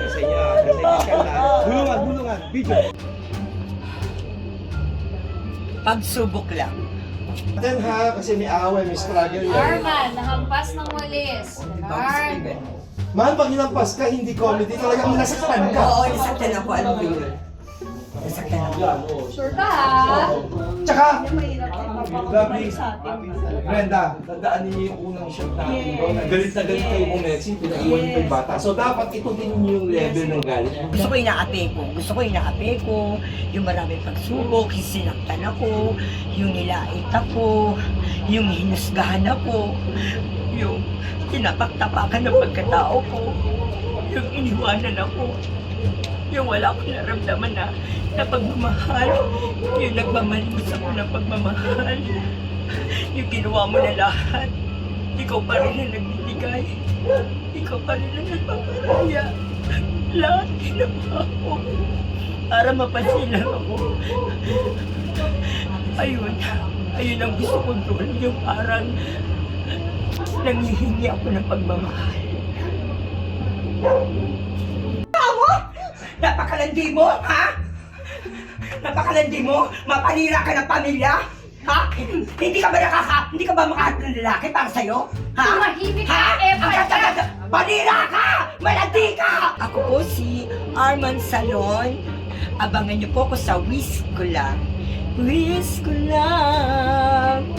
Kasi niya, bulungan, video. Pagsubok lang. Then ha, kasi may away, may struggle yan. Arman, nahampas ng walis. Arm. Mahal, pag nilampas ka, hindi comedy, talagang nasaktan ka. Oo, nasaktan ako. Alam mo yun? Nasaktan ako. Sure ka ha? Tsaka, lovely, Brenda, tandaan niyo yung unang shot natin doon. Galit na galit kayo kung Messi, pinaiwan niyo yung bata. So dapat ito din yung level ng galit. Gusto ko inaapi ko. Gusto ko inaapi ko. Yung maraming pagsubok, yung sinaktan ako, yung nilait ako, yung hinusgahan ako, yung tinapaktapakan ng pagkatao ko, yung iniwanan ako, yung wala akong naramdaman na pagmamahal, yung nagmamalimos ako ng pagmamahal, yung ginawa mo na lahat, ikaw pa rin ang nagbibigay, ikaw pa rin ang nagpaparaya, lahat ginawa ko para mapansin lang ako. Ayun ang gusto kong doon, yung parang nanghihingi ako ng pagmamahal. Napakalandi mo, ha? Napakalandi mo? Mapanira ka ng pamilya? Ha? Hindi ka ba makahanap ng lalaki para sa'yo? Ha? Tumahimik ka, Ha? Epa! Ang ganda-ganda! Panira ka! Malandi ka! Ako po si Arman Salon. Abangan niyo po ko sa Wish Ko Lang. Wish Ko Lang.